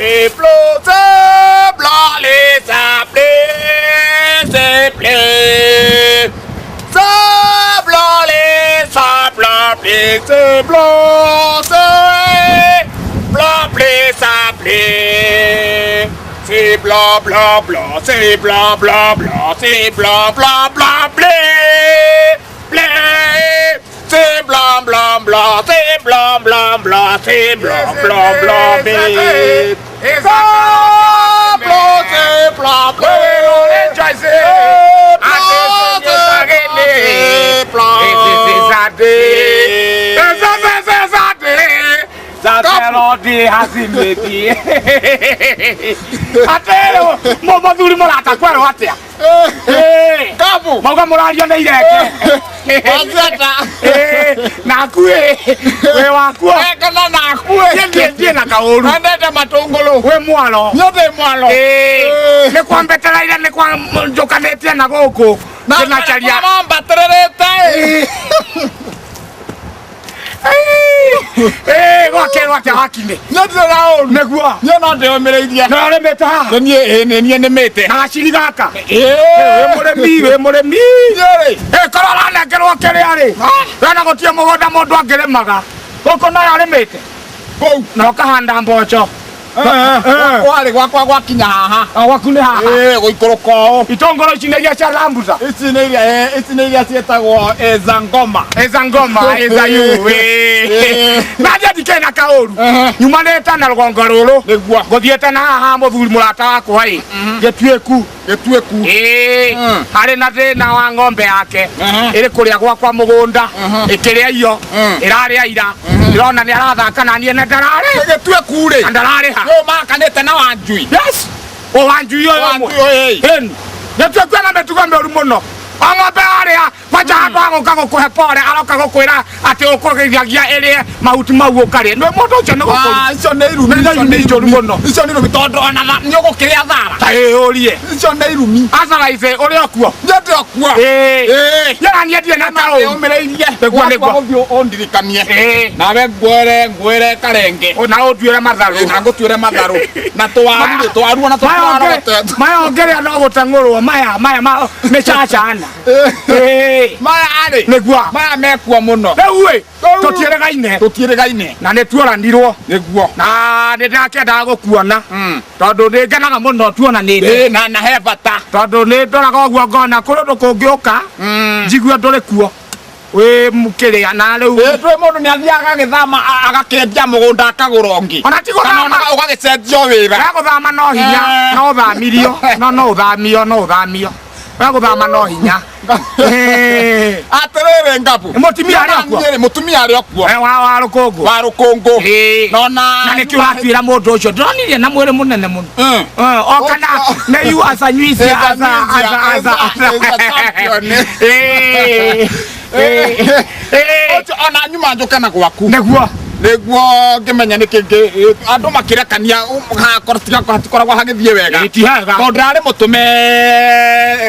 c'est bleu, c'est blanc, les sablés, c'est bleu. C'est blanc, les sablés, c'est blanc, c'est blanc, les sablés. C'est blanc, blanc, blanc, c'est blanc, blanc, blanc, c'est blanc, blanc, blanc, bleu, bleu. C'est blanc, blanc, blanc, c'est blanc, blanc, blanc, c'est blanc, blanc, blanc, bleu. C'est blanc, c'est blanc, bleu. Di hasimeti atero mo thuri morata kwero atia Kabu mauga murario na ireke Wazata nakue we wakua kana nakue ndiye na kaoru andete matongolo we mwalo nyote mwalo ne kwambetera ira ne kwa njokanetie na goko na charia mamba tererete wake hakine nyote rao negua nyona ndio mereidia na remeta nie nemete na chirigaka we muremi yere korora na ngerwo kere ari na gotie mugonda mundu angeremaga goko na aremete kou na kahanda mboco wale kwa kinya haha wakune haha goikoroko itongoro chinegia cha rambuza ici cietagwo ezangoma eza yuwe nadia dikena kaoru nyuma neta na rugongo ruru niguo gothiete na haha muthuri murata wako hai getueku hari na thina wa ng'ombe yake iri kuria gwakwa mugunda ikiria iyo iraria ira irona ni arathaka na nie na ndarare getueku ri ndarare ha yo makanete na wanjui yes o wanjui yo getueku na metuga meru muno ng'ombe aria kwaja handu gagukuhe pore aroka gukwira ati ukugeithagia iri mahuti mau ukari no mundu ucio ni gukuri icio ni irumi icio ni irumi tondu ona ni ugukiria thara ta urie icio ni irumi athara ife uri okuo nyete okuo yara nie ndie na taro umireirie negua guthio ondirikanie nawe ngwere karenge ona utuire matharu na ngutuire matharu na twaru na twaru maya ongerea no gutangurwo maya mechachana maya ari negua maya mekua muno ewe tutieregaine na ne tuoranirwo neguo na ne ndakenda gukuona tondu ni ngenaga muno tuonanire na he bata tondu ni ndoraga guo ngona kundu kungiuka njigua nduri kuo we mukiria na riu twe mundu ni athiaga githama agakendia mugunda akagurongi ona tigona ugagicenjio wira guthama no hinya no thamirio no uthamio guthama no hinya aterere ngabu mutumia ari okuo wa rukungu nona na kiwatwira mundu ucio ndonire na mwiri munene muno okana na you as a nyuisi as ona nyuma njoka na gwaku neguo ngimenya nikingi andu makirekania hakorwo hagithie wega tondu ndari mutume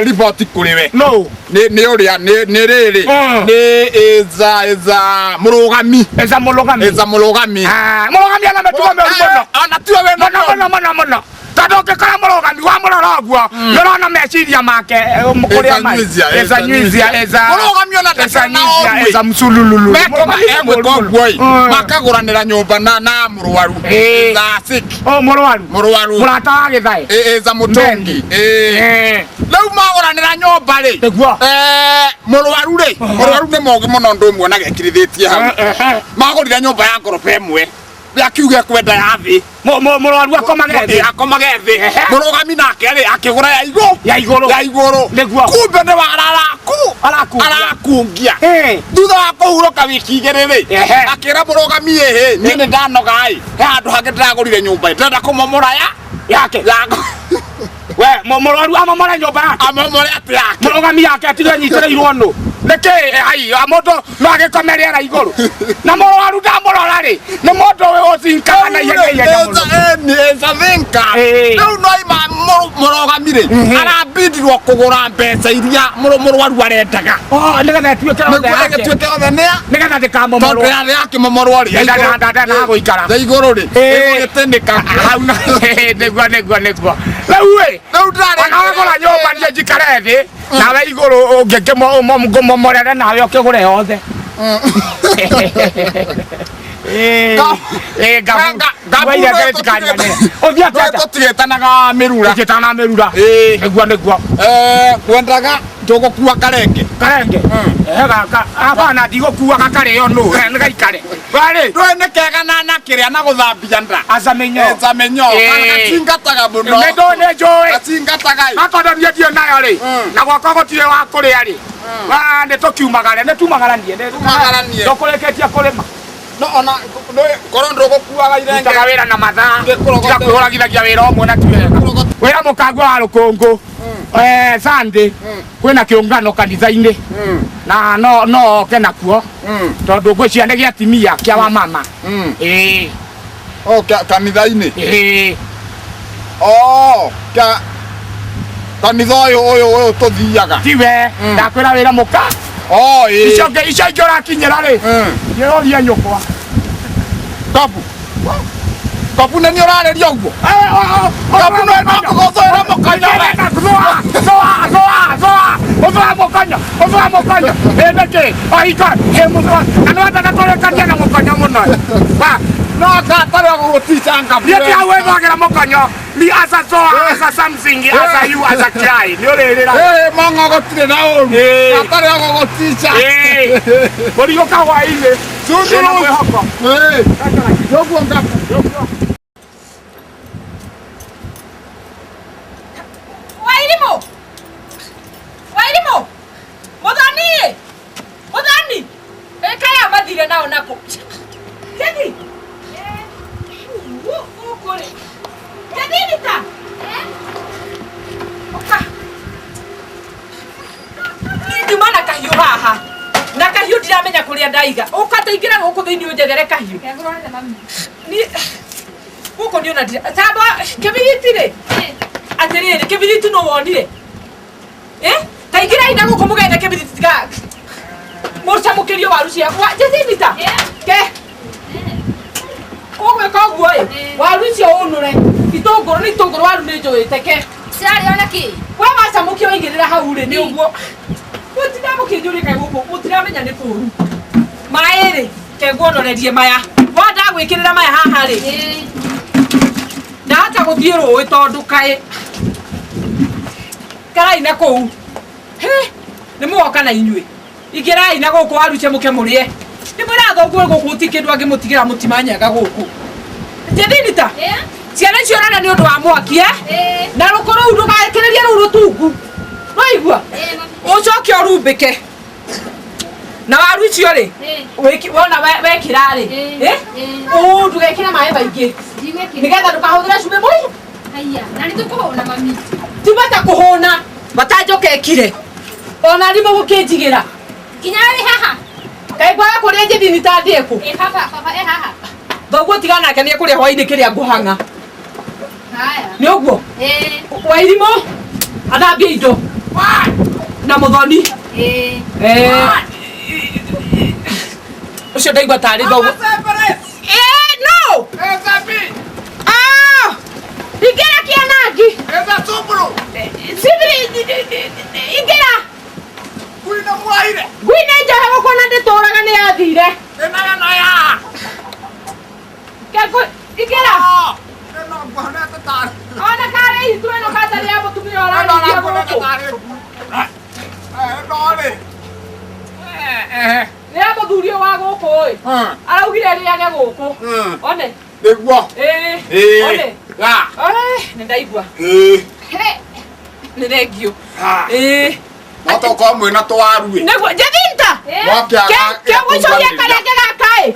report kuriwe no ni uria ni riri ni eza murugami ana metuga me muno ana tuwe we muno tadoke kala murugami wa murorogwo yorona meciria make mukuria mai eza murugami ona eza msulululu mekoma emwe kogwoi makaguranira nyumba na murwaru eza sick murwaru murata wa githai eza mutongi lau maguranira nyumba ri murwaru ni mogi muno ndu mwe na gekirithitie hau magurira nyumba ya ngorofa emwe yakiuge kwenda yathi murwaru akomage thi murugami nake ri akigura ya iguru niguo kumbe ni arakungia thutha wa kuhuruka wiki igiri ri akira murugami ni ndanoga he handu hangi ndiragurire nyumba ndenda kumomora yake we murwaru amomora nyumba yake amomora ati yake murugami yake atige nyitireirwo no neke ai amoto no agikomerera iguru na murwaru ndamurora ri ni mundu we ucinkaga na ihenya muno eza think tandika riu no ima murogamire arabindirwo kugura mbeca iria murwaru arendaga nigetha tuike othe nigetha ndikamomorwo tondu yakimomorwo ri na guikara ya iguru ri gitindika hau niguo riu ndari anagora nyumba nie njikare thi nawe iguru ngimomorere nawe ukigure yothe tutigitanaga mirura niguo kwendaga tugukua karenge gaka abana ndigũkuaga karĩo nũ gaikare ndũĩ nĩ kega na nakĩrĩa na gũthambia nda acamenyo gacingataga mũno nĩ njũĩ gacingataga gakondonie ndio nayo rĩ na gwakwa gũtirĩ wa kũrĩa rĩ nĩ tũkiumagare nĩ tumagaranie tũkũrĩkĩtie kũrĩma no ona korwo ndũgũkuaga irenge ndutaga wĩra na mathaa tiga kwĩhũragithagia wĩra ũmwe na ti wega wĩra mũkango wa rũkũngũ Sunday kwĩna kĩũngano kanitha-inĩ na no oke nakuo tondũ ngwĩciria nĩ gĩa atimia kĩa wa mama kanitha-inĩ kanitha ũyũ tũthiaga tiwe ndakwĩra wĩra mũka icio ingĩ ũrakinyĩra rĩ nyĩroria nyũkwa Kapu nĩ ũrarĩria ũguo kapu nĩ kũgũthũĩra mũkonya ũthũa mũkonya nĩkĩ oika na nĩwendaga tũrĩkania na mũkonya mũno no gatarĩ gũgũtica ngabu niĩ wĩthagĩra mũkonyo ni as a something as a you as a cry nĩ ũrĩrĩra mang'o gũtirĩ na ũru gatarĩ gũgũtica mũrigo kahwainĩ ndĩna mwĩhoko ũguo ngabu Wairimu Muthoni kaya mathire nao nako Jadi ukore Jadi nita oka Ni mana kahiu haha na kahiu ndiramenya kuria ndaiga ukataingira guku thiini unjethere kahiu ni guku ni ona tamba kibiriti ri atiriri kibiriti no wonire taingira ina guku mugende kibiriti tiga Morcha mukirio waru cia kwa jetinita ke Kowe koguo waru cia unure itunguru waru ni njuite ke Ciari ona ki we wacha mukio ingirira hau ri ni uguo Gutira mukinjurika guku mutiramenya ni kuru mairi ke guonorerie maya wanda gwikirira maya haha ri na hata guthie ruwi tondu kai karai na kou ni muoka na inyui igerai na guku waruche muke murie ni mura thoguo guku tikindu angimutigira mutimanyaga guku jedinita ciana ciorana ni undu wa mwaki na rukoro undu gaekereria ru rutungu no igua ucoke orumbike na waru icio ri wona wekira ri ndugekire maĩ maingĩ nigetha ndũkahũthĩre cumbĩ mũingĩ Aya, na ni tukuhuna mami. tibata kuhuna batajokekire ona rimo gukinjigira Kinyari haha. kai kwa kuria njithini tandieku Papa haha. thoguo tigana ke ni kuria hwaini kiria nguhanga Haya. ni uguo wairimo athambia indo na Muthoni ucio ndaigua tari thoguo no Ingera kianagi. sumburu. Sibiri ingera. Kuina mwaire. Kuina njohe gukona nditoraga ni athire. Enaga na ya. Kego ingera. Eno ngona tatari. Ona kare itu eno katari ya mutumia ora. Eno ngona tatari. Eno ni amuthurio wa guku oi. Araugire ri age guku. One. Niguo. One. Ya. Ni ndaigua. Ni regio. Nato kwa mwena twaru. Niguo jethinta. Ke gucoria karenge gakai.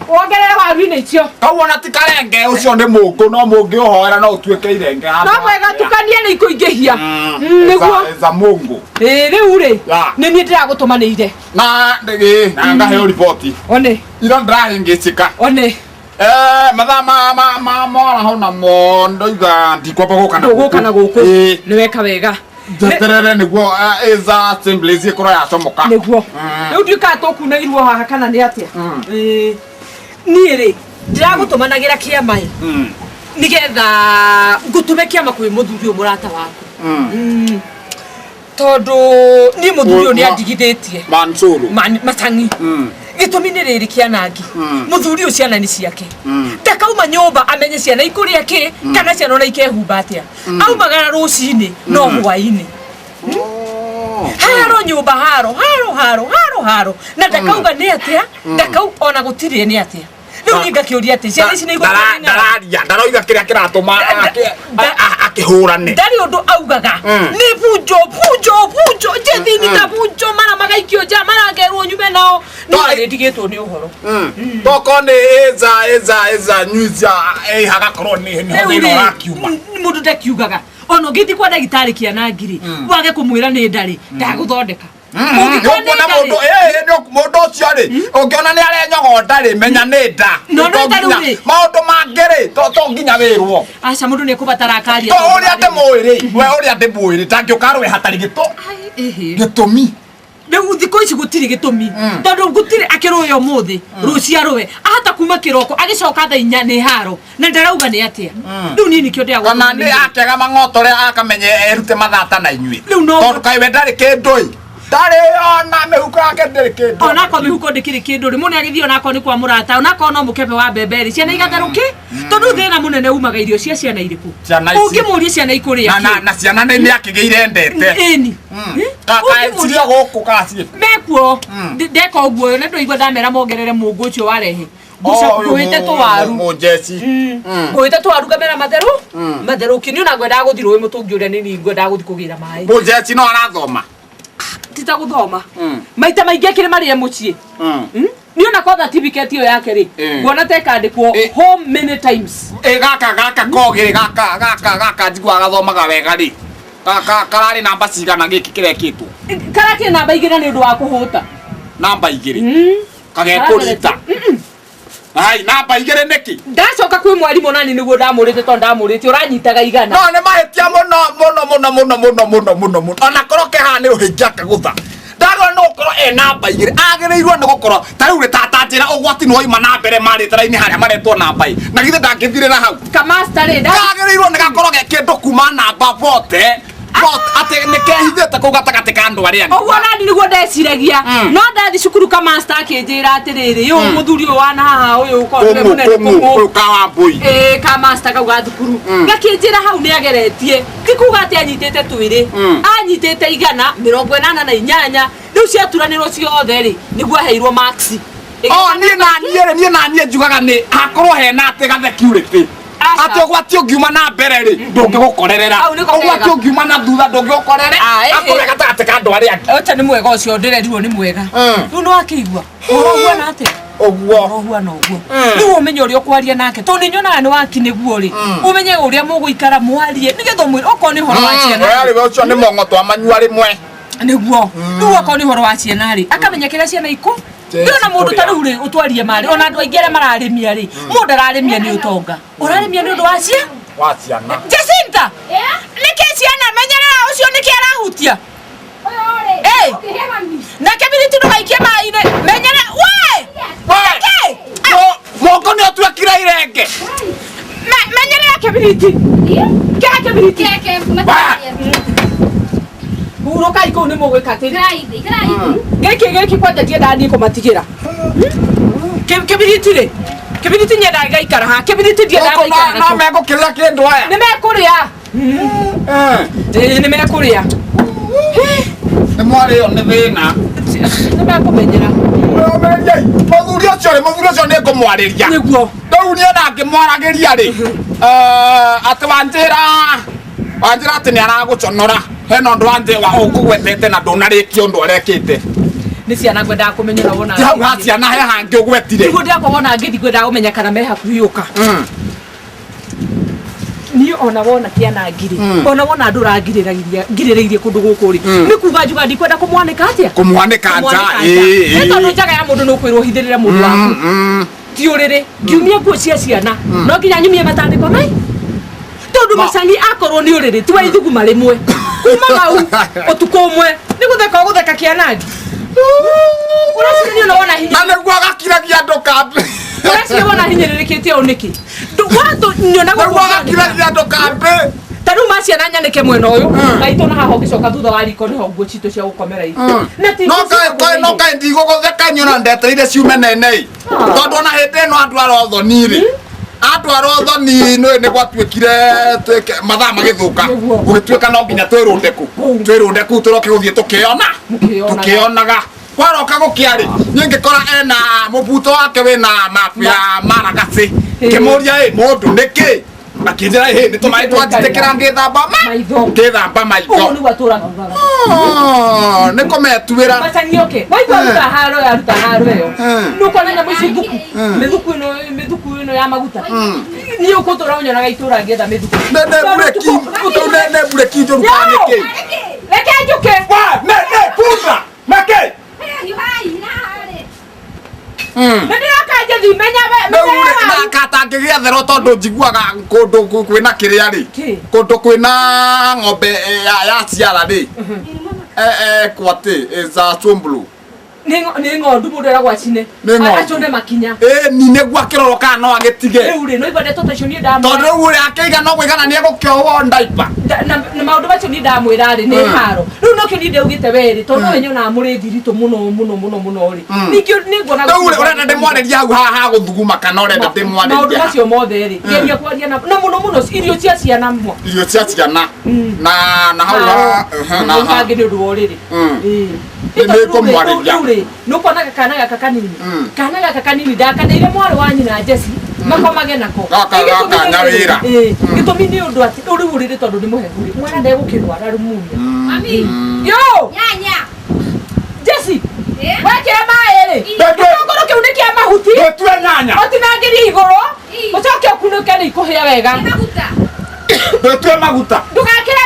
Wongerere waru-inĩ icio. Kawona ti karenge ucio ni mungu no mungi uhoera no utuike irenge hapa. No mwega tukanie ni ikuingihia. Niguo. Za mungu. Riu ri. Ni ni ndiragutumanĩire. Na ndege na ngahe report. One. Ira ndahingicika. One. mathaa mora hona mondo iga ndikwamba guka na guku ni weka wega Jeterere niguo eza assembly ikoro ya comoka niguo riu ndika tukuna irwo haha kana ni atia ni ri ndiragutumanagira kiama nigetha ngutume kiama kwi muthuri umurata waku tondu ni muthuri ni andigithitie Mansuru Matangi gitumi ni riri kianangi muthuri ucio ciana ni ciake takauma nyumba amenye ciana ikuria ki kana ciana na ikehumba atia aumagara rucini no hwaini haro nyumba haro na takauga ni atia takau ona gutire ni atia riu ninga kiuria ati ciana ici ni ndaroiga kiria kiratuma akihurane ndari undu augaga ni bunjo jethini na bunjo mara magaikio ja mara ngerwo nyume nao ni ndigitwo ni uhoro toko ni eza news haga korwo ni hothino rakiuma mundu ndakiugaga ono ngiti kwa ndagitari kianangiri wage kumwira ni ndari ndaguthondeka ukona mundu ucio ri ungiona ni arenyogonda ri menya ni nda maundu mangiri to nginya wirwo aca mundu ni kubatara akaria to uri ate mwiri we uri ate mwiri tangiukarwe hatari gitumi Riu thiko ici gutiri gitumi tondu gutiri akiruyo muthi ruciarwe ahata kuma kiroko agicoka tha inya ni haro na ndarauga ni atia riu nini kio ndia kana ni akega mangotore akamenye erute mathata na inyui tondu kai we ndari kindui ndari ona mihuko yake ndiri kindu ona ko mihuko ndikiri kindu ri muni agithio nako ni kwa murata ona ko no mukebe wa beberi ciana igatheruki tondu thina munene umaga irio cia ciana iriku ungimuria ciana ikuria na ciana ni akigeire ndete eni cirio guku kasi mekuo ndeka uguo na ndoigwa ndamera mongerere mungu ucio warehe guite twaru mujeci guite twaru kamera matheru kinio na gwenda guthirwo wi mutungi uria nini gwenda guthi kugira mai mujeci no arathoma tita guthoma maita maingi akire maria mucie ni ona kwa certificate yo yake ri ngona tekandikwo home many times gaka kogire gaka njigwa gathomaga wega ri gaka karari namba cigana giki kirekitwo karaki namba igire ni undu wa kuhuta namba igire kagekurita ai namba igire neki ndacoka kwi mwarimu nani niguo ndamurite to ndamurite uranyitaga igana no ne mahetia muno ona koroke ha ni uhingia kagutha ndago no koro namba igire agireirwo ni gukoro tariu ri tata njira ugwati no ima na mbere mari taraini haria maretwo namba i na githe ndangithire na hau kama stare agireirwo ni gakoro gekindu kuma namba vote ate nekehithete kugatagate kandu aria ogwo nani niguo ndeciragia no ndathi cukuru kama master akinjira atiriri yu muthuri wana haha uyu ukonde munene kumu kawa boy ka master kauga thukuru gakinjira hau ni ageretie tikuga ati anyitete twiri anyitete igana 88 riu ciaturanirwo ciothe ri niguo heirwo maxi nie nanie njugaga ni akorwo hena ate gathecurity ati ogwati ungiuma na mbere ri ndungigukorerera ogwati ungiuma na thutha ndungigukorere akorega gatagate ka andu aria acha ni mwega ucio ndirerirwo ni mwega riu no akigua orogwa na ate ogwo no ogwo riu umenye uria ukwaria nake to ni nyonaga ni waki niguo ri umenye uria muguikara mwarie nigetho mwiri oko ni horo wa ciana ari we ucio ni mongo twa manyua rimwe niguo riu oko ni horo wa ciana ri akamenya kira ciana iko ndona mundu tariu ri utwarie mari ona andu aingere mararimia ri mundu ararimia ni utonga urarimia ni undu wa ciana Jacinta niki ciana menyerera ucio niki arahutia na kebiri tu ndugaikie mai-ini menyerera we moko ni otwekire irenge menyerera kebiriti kebiriti urokai ko ni mugwikatiri giki kwanja ndiendani kumatigira kebiriti ri kebiriti nyenda gaikara ha kebiriti ndienda gaikara no meko kiria kindu aya nimekuria nimekuria ni mwari yo ni thina nimekumenyera muthuri ucio ni kumwariria niguo riu nienda ngimwaragiria ri ati wanjira ati ni araguconora hena undu wanjiwa ukugwetete na ndunarikia undu arekite ni ciana ngwenda kumenyera wona hau ha ciana he hangi ugwetire niguo ndako wona ngithi ngwenda kumenya kana me hakuhi uka ni ona wona kiana ngiri ona wona andu rangiriririe kundu guku ri ni kuga njuga ndikwenda kumwanika atia kumwanika nja tondu njaga ya mundu nukwirwo hithirire mundu waku tiorere ngiumia nguo cia ciana no nginya nyumie matandiko mai tondu macani akorwo ni uriri tiwa ithuguma rimwe kuma mau utuko umwe ni gutheka kianangi uracini no wona hinya na niguo agakiragia andu kambe uracini wona hinyĩrĩrĩkĩte ũũ nĩkĩ watu nyona niguo agakiragia andu kambe tanu maciana nyanĩke mwena ũyũ maitũ na haha ũgĩcoka thutha wa riko nĩho nguo citũ cia gũkomera no kaĩ ndigũgũtheka nyona ndetereire ciume nenei tondũ ona hĩndĩ ĩno andũ arothoni-rĩ atwara thoni nĩ gwatuĩkire mathaa magĩthũka gũgĩtuĩka no nginya twĩrũnde kũ tũroke gũthiĩ tũkĩonaga kwaroka gũkĩarĩ niĩ ngĩkora ena mũbuto wake wĩna mabu ya maragacĩ ngĩmũria mũndũ nĩkĩ akĩnjĩra nĩ tũmaĩ twatitĩkĩra ngĩthamba maitho nĩ kũmetuĩra mĩthuku ĩno ya maguta niĩ ũkũtũra ũnyonaga itũra ngĩetha mĩthuku nĩ bureki njũru kana nĩkĩ reke njũke punda nĩkĩ nĩndĩrakanja thimenya nakatangĩgĩa thero tondũ njiguaga kũndũ kwĩna kĩrĩa-rĩ kũndũ kwĩna ng'ombe ya ciara-rĩ kwatĩ Sombulu nĩ ng'ondu mũndũ eragwo acine acũne makinya ni nĩguo akĩrorwo kana no agĩtige rĩu-rĩ no igwa ndeto tacio niĩ ndamwĩra tondũ rĩu-rĩ akĩiga no kũigana nĩ egũkĩohwo ndaipa na maũndũ macio niĩ ndamwĩra-rĩ nĩ haro rĩu nokĩo niĩ ndeugĩte we-rĩ tondũ we nyonaga mũrĩ thiritũ mũno-rĩ ningĩ nĩ nguona rĩu ũrenda ndĩmwarĩria hau ha gũthuguma kana ũrenda ndĩmwarĩria maũndũ macio mothe-rĩ geria kwaria na mũno irio cia ciana mwa irio cia ciana na hau kangĩ nĩ ũndũ wa ũrĩrĩ nĩngũmwarĩria nukonaga kana gaka kanini ndakaneire mwarĩ wa nyina Jesse makomage nako gakanya wĩra gĩtũmi nĩ ũndũ atĩ rĩu ũrĩrĩ tondũ nĩ mũhehu mwana ndegũkĩrwara rũmunya mami yo nyanya Jesse wekĩra maĩ-rĩ gĩtũngũrũ kĩu nĩ kĩa mahuti gĩtue nyanya ũtinangĩrie igũrũ ũcoke ũkunũke nĩ ikũhĩa wega gĩtue maguta ndũgakĩre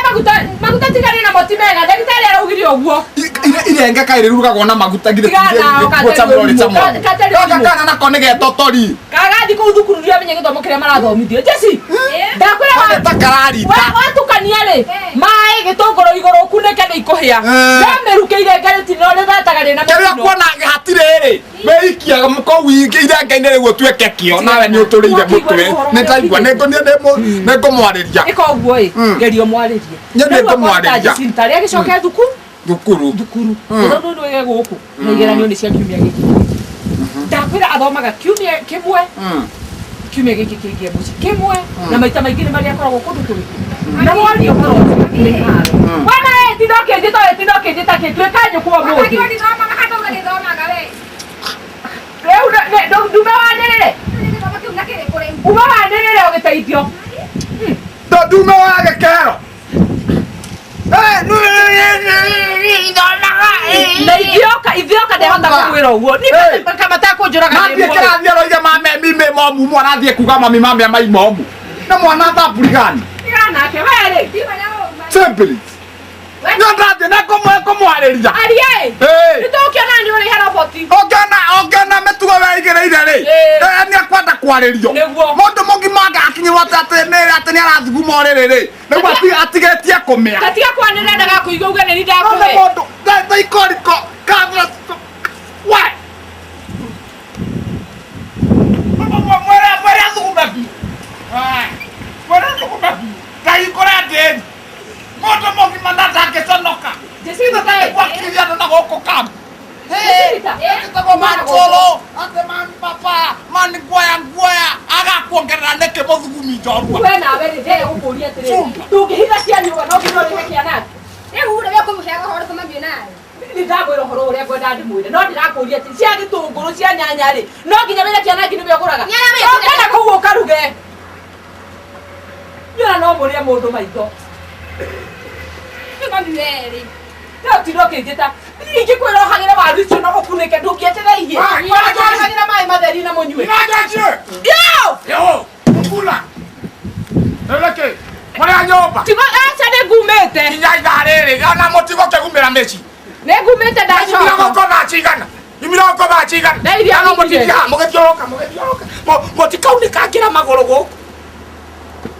maguta tigane namo ti mega ndagĩtarĩ araugire ũguo irenge kaĩ rĩrugagwo na maguta kana nako nĩ getotori kagathi kũu thukuru nĩ amenye gĩthomo kĩrĩa marathomithio Jesse ndakwĩra watukania-rĩ maĩ gĩtũngũrũ igũrũ ũkunĩke nĩ ikũhĩa ndamĩruke irenge rĩtino rĩthataga rĩna kĩrĩa kuona hatirĩ-rĩ wĩikia kũu irenge-inĩ rĩu ũtuĩke kĩo nawe nĩ ũtũrĩire mũtwe nĩ ndaigua nĩngũmwarĩria ĩka ũguo-ĩ geria ũmwarĩrie tarĩa gĩcoke thukuru tondũ ndũĩge gũkũ na igeranio nĩ cia kiumia gĩkĩ ndakwĩra athomaga kiumia kĩmwe kiumia gĩkĩ kĩngĩ mũciĩ kĩmwe na maita maingĩ nĩ marĩa akoragwo kũndũ kũrĩkũ na mwario nĩ haro wana tindokĩnjĩta kĩtuĩka njũkũ ũmũthĩ rĩu ndume wanĩrĩre uma wanĩrĩre ũgĩteithio ndume wa gĩkero na ithioka ndehota kũmwĩra ũguo kamatakũnjũraga nathiĩ kĩrathi aroige mamemi momu mwana athiĩ kuga mami mamia maimomu na mwana thambũrigani nake werĩ simply nĩndathiĩ na kũmwarĩria ariĩ nĩtũkĩona nĩ ũrĩhe roboti ũngĩona mĩtugo weigĩrĩire-rĩ nĩekwenda kwarĩrio mũndũ mũgima angĩakinyĩrwo atĩ nĩ arathuguma ũrĩrĩ-rĩ nĩguo atigĩtie kũmĩa gatiga kwanĩrĩra ndagakũigua uge nĩ ni ndakũhe mũndũ ndaikoriko mwere thugumaki ndaikũre ndĩri mũndũ mũgima na ndangĩconoka gwakiria andũ na gũkũ kambu ĩtagwo mankolo ate mani papa mani guoya agakuongerera nĩkĩ mũthugumi njorua we nawe rĩ ndĩrĩ gũkũria atĩrĩrĩ ndũngĩhitha cia nyũmba no nginya ũrĩhe kĩana rĩu rĩrĩa kũmũheaga ũhoro tũmambie nawe nĩ ndamwĩra ũhoro ũrĩa ngwenda ndĩmwĩre no ndĩrakũria atĩ cia gĩtũngũrũ cia nyanya-rĩ no nginya wĩre kĩana kĩ nĩwe ũgũraga kana kũu ũkaruge nyona no mũrĩe mũndũ maitho mami werĩ no tindokĩnjĩta ingĩkwĩra ũhagĩre waru icio no ũkunĩke ndũngĩetereirie ũhagĩre maĩ matheri na mũnyue kula reke mwana nyomba tigo acha nĩ ngumĩte inya ithaa rĩrĩ ona mũtigo kĩgumĩra mĩci nĩ ngumĩte ndacoka gũkona cigana mĩrongo bachigana kana mũtikia mũgĩthiũrũka mũtikaunĩka kĩra magũrũ gũkũ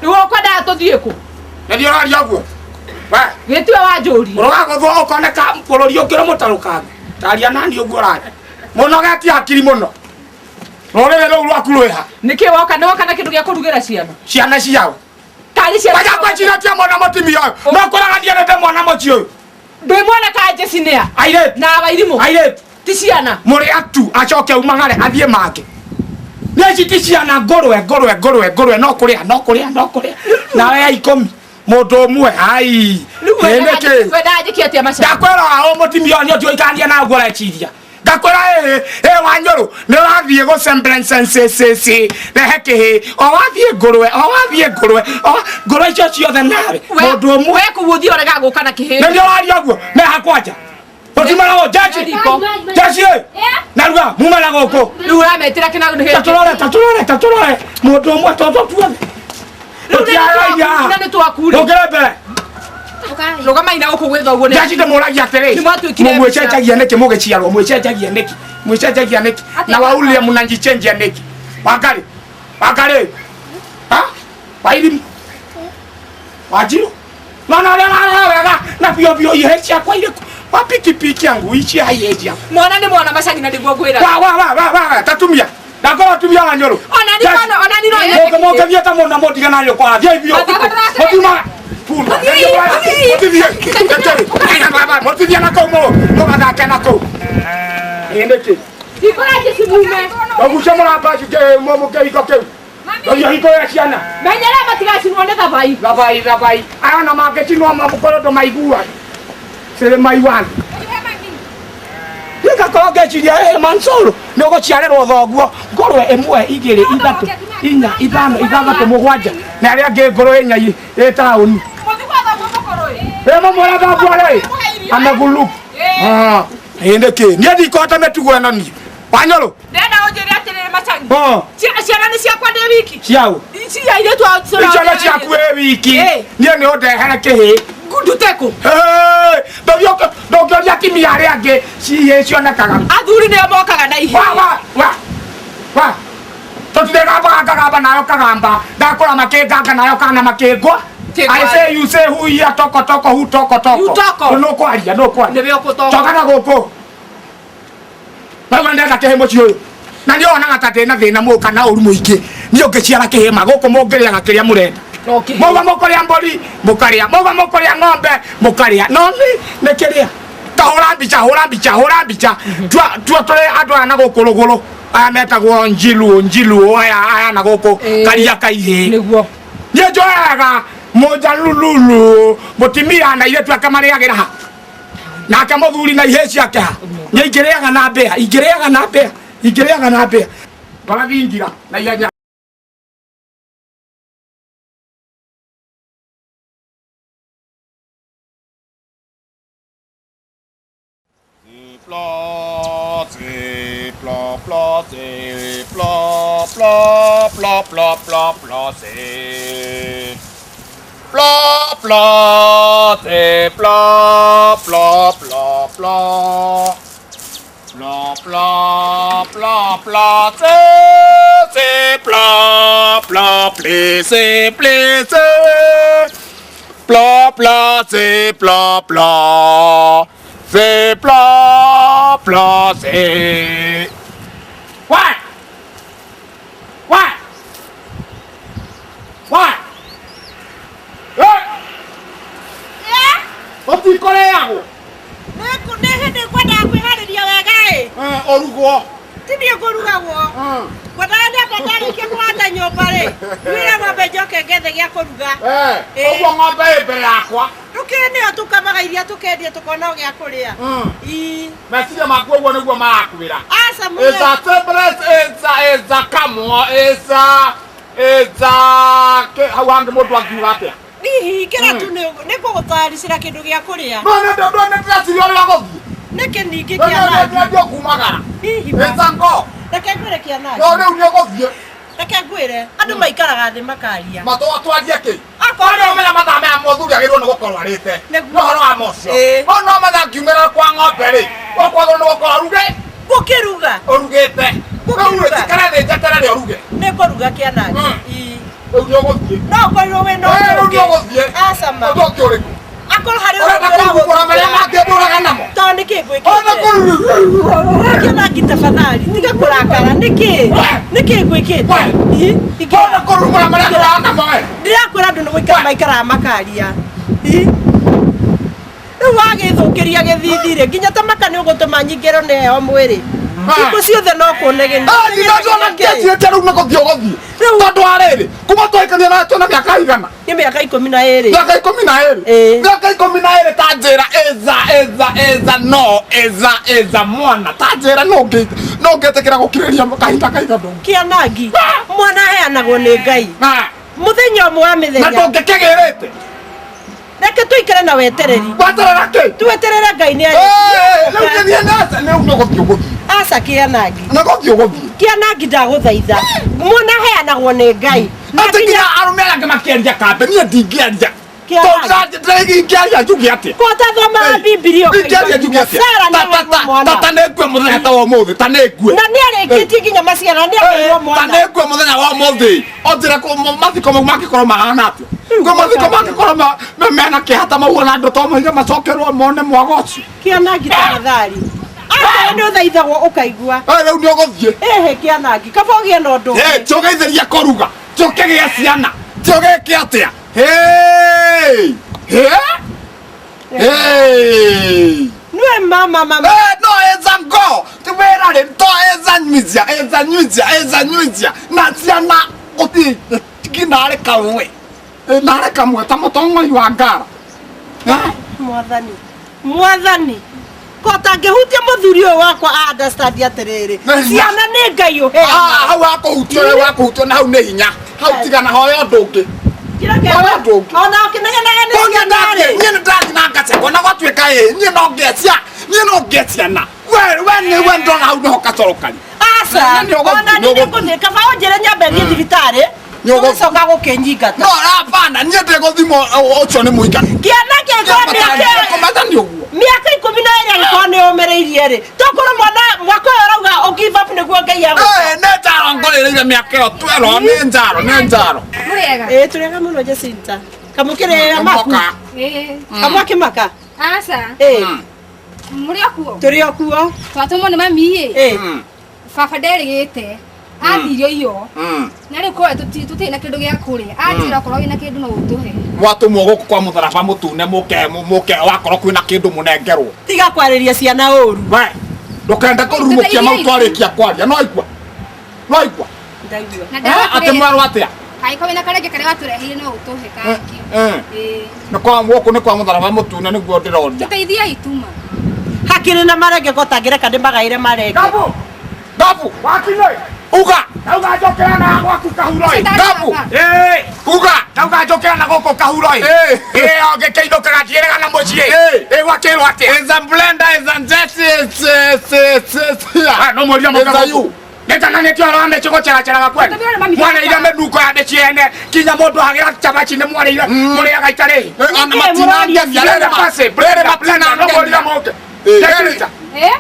nĩwe ũkwendaga tũthiĩ kũ na ndio ũraria ũguo we gĩtue wanjũria ũragũthwo ũkoneka bũrũri ũngĩ mũtarũkange taria nani ũguo ũraria mũnogetie hakiri mũno rũrĩrĩ rũu rwaku rwĩha nĩkĩ woka na kĩndũ gĩa kũrugĩra ciana ciao tarĩ ciana waja gwĩciratia mwana mũtumia ũyũ no kũraga ndiendete mwana mũciĩ ũyũ ndĩ mwana ka Jessica airĩtu na Wairimũ airĩtu ti ciana mũrĩ atu acoke umagare athiĩ mangĩ nĩci ti ciana ngũrwe no kũrĩa nawe ya ikũmi mũndũ ũmwe ai wendaga njĩkie atĩa maca ndakwĩra ũ mũtumia ũyũ nĩũtiũikania na guo ũreciria ngakwĩra Wanjũrũ nĩ ũrathiĩ gũcembrencenci rehe kĩhĩ o wathiĩ ngũrwe icio ciothe nawe mũndũ ũmwe we kũguthia ũrega gũka na kĩhĩ nĩndio waria ũguo meha kwanja mũtimarago Jeci naruga mumana gũkũ rĩu ũrametĩra kĩna tatũrore mũndũ ũmwe toto tuothe na nĩ twakure ũkĩre mbere rũgama ina gũkũ gwĩtha ũguo Jeci ndĩmũragia atĩrĩ mũmwĩcenjagia nĩkĩ mũgĩciarwo mwĩcenjagia nĩkĩ na waulie mnanjichenjia nĩkĩ Wangari Wairimũ Wanjirũ nona ũrĩa wega na biobio ihe ciakwa irĩkũ wa pikipiki yangu ici hayeja mwana nĩ mwana macani na nĩguo ngwĩra wa tatumia ndakorwo tumia Wanjũrũ ona ni mũngĩthiĩ ta mũna mũtigana nyũkwa athiĩ ibio mũtuma mũtithie na kũu mũgathake na kũu nĩkĩ ũgucia mũramba mũkĩhiko kĩu ndio hiko ya ciana menyera matigacinwo nĩ thabai ayona mangĩcinwo mamũkorwo ndũmaigua cĩrĩ maiwana ngakorwo ngeciria Mansuru nĩ ũgũciarĩrwo thoguo ngũrwe ĩmwe igĩrĩ ithatũ inya ithano ithathatũ mũgwanja na arĩa angĩ ngũrwe nyai taũni mũmwĩra thoguo rĩ amaguluku nĩkĩ niĩ ndikũhota mĩtugo ĩno niĩ Wanjũrũ ndenda ũnjĩre atĩrĩrĩ macani ciana nĩ ciakwa ndĩ wiki ciao ciana ciaku ĩ wiki niĩ nĩ ũndehere kĩhĩ nduteko ndũngĩoria atimia arĩa angĩ ciĩ cionekaga athuri nĩo mokaga na ihenya tũtirĩgamba nayo kagamba ndakũra makĩnganga nayo kana makĩngwa I say you say who here toko who toko no kwaria tokana gũkũ Mama ndenda kĩhĩ mũciĩ ũyũ na nĩ onaga ta ndĩna thĩna mũka na ũru mũingĩ niĩ ũngĩciara kĩhĩma gũkũ mũngĩrĩaga kĩrĩa mũrenda Moga mũkũrĩa mbũri mũkarĩa moga mũkũrĩa ng'ombe mũkarĩa no nĩ kĩrĩa ta hũra mbica tua tũrĩ andũ aya na gũkũ rũgũrũ aya metagwo njilu aya na gũkũ karia kaihĩ niĩ njoyaga mũjalululu mũtimia na irĩtu ake marĩagĩra ha nake mũthuri na ihĩ ciake ha niĩ ingĩrĩaga na mbĩa twarathingira na ihenya Orugo. Tibi oruga wo. Wadanda badari ke kwanda nyobare. Wira ng'ombe njoke ngethe gĩa kũruga. Ũguo ng'ombe mbere yakwa. Tukene tukamaga iria tukendia tukona gĩa kũrĩa. Meciria maku ũguo nĩguo marakwĩra. Asa mũno. Eza temperate eza kamwo eza hau hangi mũndũ angiuga atĩa. Hihi kĩra tu nĩ kũgũtaricĩra kĩndũ gĩa kũrĩa. No nĩ ndĩreciria ũrĩa gũthiĩ. Nĩkĩ ningĩ kĩana. Ndio kumagara. Hihi. Eza ngo. Reke ngwĩre kĩana. No rĩu nĩ gũthiĩ. Reke ngwĩre andũ maikaraga thĩ makaria. Matwarie kĩ? Akorwo ũmenya mathaa maya mũthuri agĩrĩirwo nĩ gũkorwo arĩte. No ũhoro wa mocio. No mathaa ngiumĩra kwa ng'ombe rĩ. Ũkorwo nĩ gũkorwo ruge. Mukiruga. Orugete. Mukiruga. Kana de jatara de oruge. Ne koruga kianagi. Uyo gothie. No koruga we no. Uyo gothie. Asama. Uyo uriku. Akor hari Ora na kugura mara makebura namo. Toni kigwe. Ona kuru. Kianagi tafadhali. Tiga kurakara niki. Niki gwikite. Ona kuru mara mara namo. Ndirakura ndu gwikara maikara makaria. Wagithukiria githithire nginya tamaka ni ugutuma nyingiro neo mwiri iko ciothe no kunege ni ndona kesi teru na gothio gothi tondu ariri kuma twaikania na tona miaka igana ni miaka 12 miaka 12 miaka 12 tanjira eza mwana tanjira no ngetekira gukiriria kahinda kaigano kianagi mwana heanagwo ni Ngai muthenya umwe wa mithenya na ndungikigirite reke tuikare na wetereri waterera ki tuweterere Ngai ni ari leo ndia nasa leo no gothio gothi asa kianagi na gothio gothi kianagi ndaguthaitha mwana heanagwo ni Ngai atekinya arumela ngamakienja kambe ni ndingienja tanekue muthenya ta wa muthi tanekue na ni arikitie nginya maciara ni akorwo mwana tanekue muthenya wa muthi onjira ku mathiko mau makikorwo mahana atia ngo mathiko makikorwo mena kihata mau na ndo to maiga macokerwo mone mwago ucio kianagi tafadhali aka ni uthaithagwo ukaigua rĩu nĩ ũgũthiĩ ehe kianagi kaba ũgĩe na ũndũ tũgeithĩria kũruga tũkĩgĩa ciana tũgĩke atĩa nwe mama no ezango tũwĩra rĩ to ezanyuithia na ciana ũthi nginarĩ kamwe narĩ kamwe ta mũtong'oi wa ngara mwathani kota ngihutia muthuri uyu wakwa understand atiriri ciana ni Ngai uheana hau akũhutio na hau nĩ hinya hau tigana hoya ũndũ ũngĩ ona kineganaga ni ciana niĩ nĩndathi na ngacekwo na gwatuĩka niĩ no ngeciana we ndona hau nĩho gacorokari asa ona nĩ ngũthĩ kaba ũnjĩre nyambe thiĩ thibitarĩ nĩũgũcoka gũkĩnyingata no hapana niĩ ndĩgũthimwo ũcio nĩ mũigana kiana kĩngĩ miaka 12 angĩkorwo nĩ ũmĩrĩirie rĩ tokorwo mwaka ũyũ ũrauga give up nĩguo Ngai nĩ njaro ngũrĩrĩire mĩaka ĩyo 12 nĩ njaro tũrĩega mũno Jacinta kamũkĩrĩra maku kamwakĩmaka Asa. Muri okuo. Tũrĩ okuo Twatũmwo nĩ mami baba nderĩgĩte athirio iyo na rĩu kwa tũtirĩ na kĩndũ gĩa kũrĩa anjĩra korwo wĩna kĩndũ no ũtũhe watũmwo gũkũ kwa mũtharaba mũtune mũke wakorwo kwĩna kĩndũ mũnengerwo tiga kwarĩria ciana ũru we ndũkende kũrurumũkia mau twarĩkia kwaria no igua atĩ mwarwo atĩa angĩkorwo wĩna karenge karĩa watũrehire no ũtũhe kangĩ nĩ kwa gũkũ nĩ kwa mũtharaba mũtune nĩguo ndĩroria tũteithia ituma hakĩrĩ na marenge gotangĩreka ndĩmagaĩre marenge Gabu wakinoi uga nauga njokera na gwaku kahuroi Gabu uga nauga njokera na goko kahuroi oge keindo kagatiere na mũciĩ wakĩrwo atĩa is a blender is a jet no moria mũkayu Neta nĩ tĩoro ame chiko chara kweli mwana ile meduko ya dechiene kinya mũndũ hagira chabachi nĩ mwana ile mũrĩa gaitarĩ ana matina ngiarere pase brere maplana no moria moke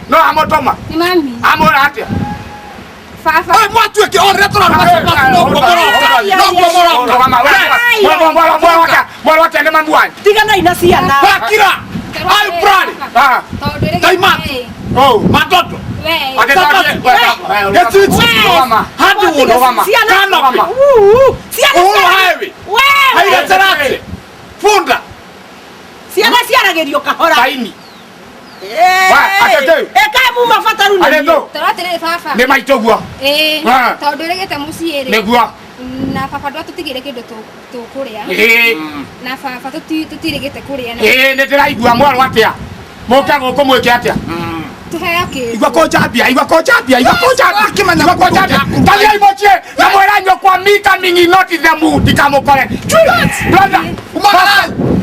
no amotoma ni mami amora atĩa Fafa. Oi, mwatu eke oretra Mwana wate ane mambuani tigana ina ciana Wakira Ayu brani Taimat Oh, matoto Hadi uno mama Kano mama Uno haewi Haile terate Funda Ciana gerio kahora Kaini Eka mu mafataru ni Taratere fafa Nĩ maitũguo tondũ rĩgĩte mũciĩ rĩ nĩguo na baba ndwatũtigĩre kĩndũ tũkũrĩa na baba tũtirĩgĩte kũrĩa nĩ ndĩraigua mwarwo atĩa mũke gũkũ mwĩke atĩa tũheo kĩndũ igua kũnjambia taliai mũciĩ na mwĩra nyũkwa mika mingi not the mood ndikamũkore brother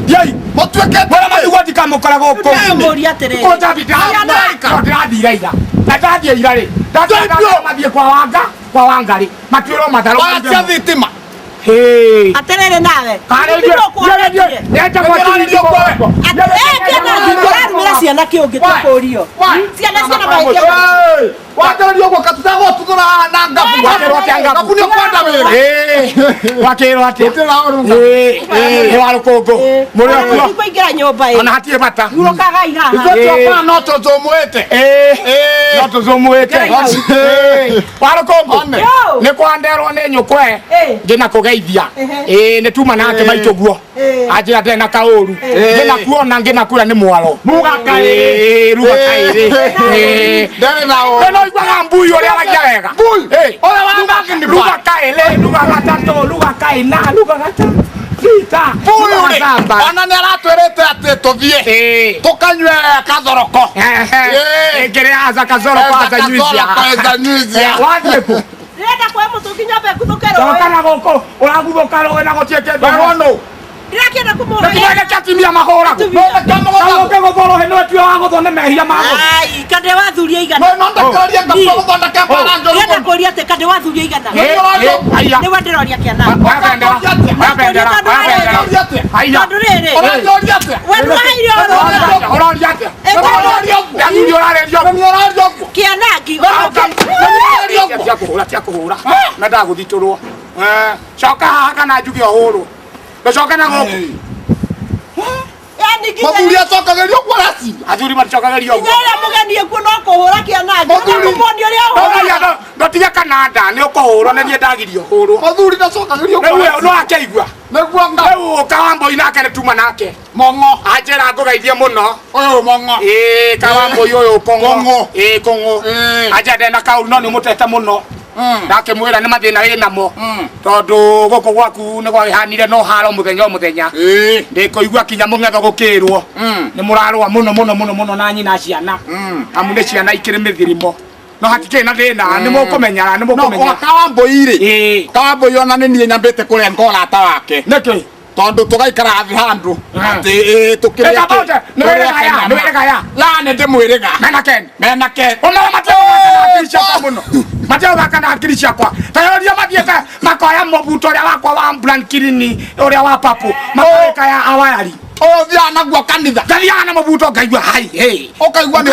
yei mwĩra matigwo ndikamũkore gũkũ ndĩrathire ira na ndathiĩ ira rĩ ndathiĩ kwa Wangari matuĩrwo matharũ watia thitima aterere nawe ciana kĩũngĩ tũkũrio ciana wagerio guo katutago tugura na ngabu Wakĩrwo atĩa ngabu? ngabu nĩ kwenda wĩra Wakĩrwo atĩa? Warũkũngũ mũrĩ okuo Kũingĩra nyũmba ĩ. ona hatirĩ bata Urũkaga iraha. ithuĩ no tũtũmwĩte no tũthũmwĩte Warũkũngũ Yo. nĩ kwanderwo nĩ nyũkwe ngĩna kũgeithia nĩ tuma nake maitũ guo anjĩra ndĩ na kaũru ngĩna kuona ngĩna kura nĩ mwaro ruga kaĩrĩ ndarĩ na no igwaga mbui ũrĩa aragia wega ũrĩa wambangĩ ruga kaĩrĩ ruga gatatũ ruga kaĩna ruga gatatũ Vita ona nĩ aratwĩrĩte atĩ tũthiĩ tũkanyue kathoroko ngĩrĩa aza kazoroko azanyuizia wathiĩ kũ Ndĩrenda kuoya mũtũngi nyambe nguthũke rũĩ. Tokana gũkũ ũraguthũka rũĩ na gũtiĩke Barono Ndĩrakĩenda kũmũrĩa. Nĩkĩrege kĩatimia mahũra Kaũke gũthorwo hĩno ĩtuĩ wa gũthwo nĩ mehia magũ Ai, kande wathuria igana. no ndakĩroria ngabu gũthondeka baranjo Ndĩrenda kũũria atĩ kande wathuria igana. Nĩwe ndĩroria kĩana. Tondũ rĩrĩ, ũranjoria atĩa we nĩwaheire ũhoro. ũroria atĩa Kĩanangi. tiakũhũra na ndagũthitũrwo coka haha kana njuge ũhũrwo ndũcoke na gũkũ Yani mũthuri acokagerio kwarasi athuri maticokagĩrio ũguo Ngĩrĩa mũgeni ekuo no kũhũra kĩanangi. Mũthuri ũrĩa ũhũra. ndotige kananda nĩ ũkũhũrwo na niĩ ndagirio hũrwo mũthuri ndacokagerio rĩu no akĩigua nĩguo rĩu kawambũi nake nĩ tuma nake mongo anjĩra ngũgeithie mũno ũyũ mongo kawambũi ũyũ kũng'ũ Kũng'ũ. kũng'ũ anja ndena kaũru no nĩ mũtete mũno ndakĩmwĩra nĩ mathĩna wĩ namo tondũ gũkũ gwaku nĩ gwakĩhanire no haro mũthenya o mũthenya ndĩkũigua kinya mũng'etho gũkĩrwo nĩ mũrarũa mũno mũno mũno mũno na nyina ciana amu nĩ ciana ikĩrĩ mĩthirimo no hatikĩrĩ na thĩna nĩ mũkũmenyana nĩ mũkũmenya kawambũi-rĩ kawambũi ona nĩ niĩ nyambĩte kũrenga ũrata wake nĩkĩ tondũ tũgaikara thĩ handũ atĩ nĩwĩrĩgaya la nĩ ndĩmwĩrĩga menake Mateo kana akiri ciakwa tayoria mathiete makoya mũbuto ũrĩa wakwa wa Brankirini ũrĩa wa papu makoya ya awayari ũthiaga naguo kanitha ngathiaga na mũbuto ngaigua hai ũkaigua nĩ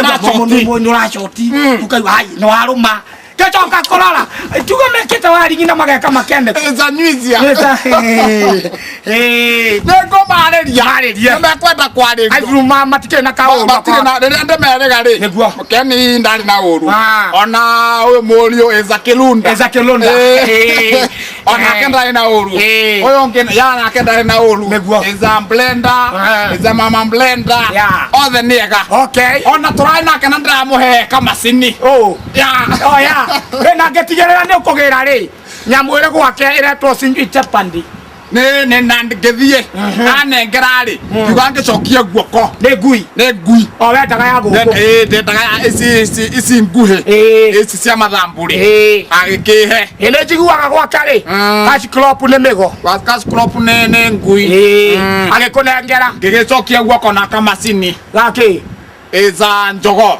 ũracoti ũkaigua hai nĩ warũma Kechoka korora tuga mekete waringi na mageka makende zanyuizia nĩngũmarĩria nĩmekwenda kwarĩrio athuruma matikĩrĩ na kaũru matirĩ na rĩrĩa ndĩmerĩga-rĩ nĩguo mũkeni ndarĩ na ũru ona ũyũ mũriũ Eza Kĩlunda onake ndarĩ na ũru ũyũ ũngĩ yanake ndarĩ na ũru Eza Mblenda Eza Mama Mblenda othe nĩ ega ona tũrarĩ nake na ndĩramũhe kamacini na ngĩtigĩrĩra nĩ ũkũgĩra rĩ nyamũ ĩrĩ gwake ĩretwo Sinjui Chapandi nĩ na ngĩthiĩ anengera-rĩ ngiuga ngĩcokia guoko nĩ ngui o wendaga ya gũkũ ndendaga ici nguhĩ ici cia mathambũ-rĩ agĩkĩhe nĩ njiguaga gwake rĩ Cash-Crop nĩ mĩgo Cash-Crop nĩ ngui agĩkũnengera ngĩgĩcokia guoko na kamacini gakĩ Eza Njogo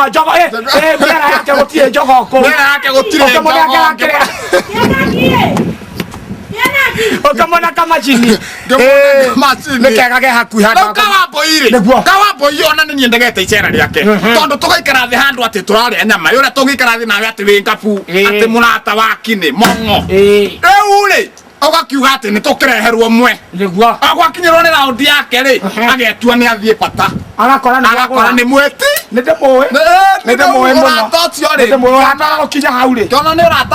Njogo mĩera yake gũtirĩ njogo kũu mĩera yake gũtirĩ ũkamona kamacini nĩ kega ge hakuhĩ rĩu kawambũi-rĩ kawambũi ona nĩ niĩ ndegete icera rĩake tondũ tũgaikara thĩ handũ atĩ tũrarĩa nyama ũrĩa tũgĩikara thĩ nawe atĩ wĩ ngabu atĩ mũrata waki nĩ mongo rĩu-rĩ ũgakiuga atĩ nĩ tũkĩreherwo mwe gwakinyĩrwo nĩ raundi yake-rĩ agetua nĩ athiĩ bata agakora nĩ mwĩti nĩ ndĩmũĩ mũno nĩ ndĩmũĩ mũno nĩ ndĩmũĩ ũrata gũkinya hau-rĩ kĩona nĩ ũrata